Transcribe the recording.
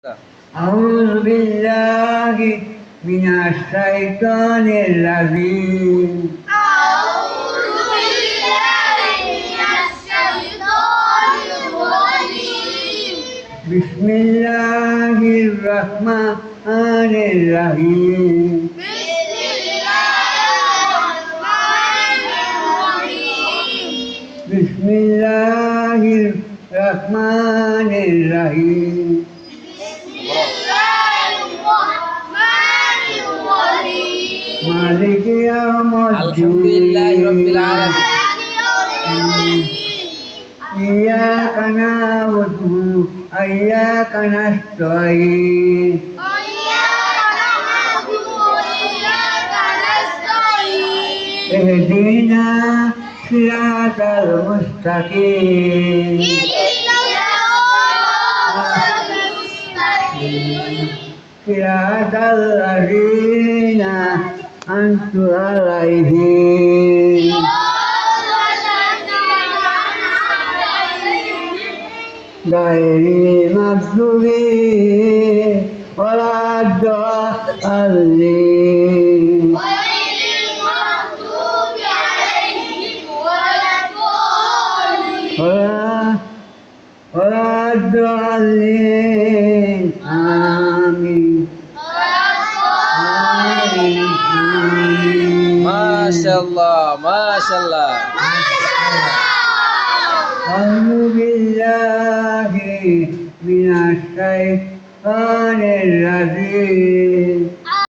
أعوذ بالله من الشيطان الرجيم. أعوذ بالله من الشيطان الرجيم. بسم الله الرحمن الرحيم. بسم الله الرحمن الرحيم. بسم الله الرحمن الرحيم. بسم الله الرحمن الرحيم. مالك يوم আলহামদুলিল্লাহি রাব্বিল আলামিন। إياك نعبد وإياك نستعين. اهدنا صراط المستقيم. صراط الذين أنعمت عليهم غير المغضوب ولا الضالين. ولا الضالين آمين. آمين آمين. মাশাআল্লাহ أعوذ بالله من الشيطان الرجيم.